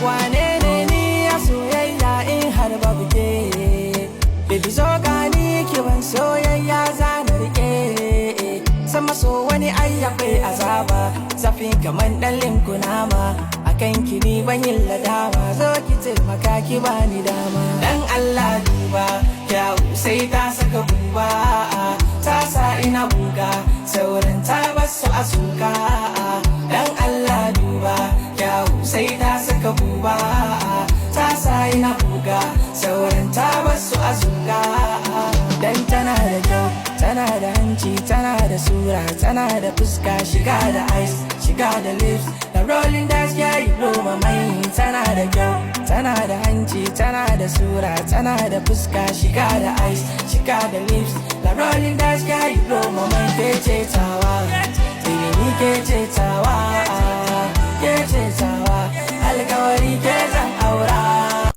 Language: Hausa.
wane ne ni a soyayya in har babu ke baby zo gani kiban soyayya zana rike sama so wani ayyabai azaba zafin kaman ɗallin kunama akan ki ni ban yin ladama zo ki taimaka ki bani dama dan Allah duba kyau sai ta saka buba ta sa ina buga sauran ta basu a suka dan Allah duba kyau sai ta saka buba ta sa ina buga sauran ta basu a suka dan tana da kyau tana da hanci tana da sura tana da fuska shiga da eyes shiga da lips the rolling dice yeah you blow my mind tana da kyau tana da hanci tana da sura tana da fuska shiga da eyes shiga da lips the rolling dice yeah you blow my mind kece tawa baby ni kece tawa alkawari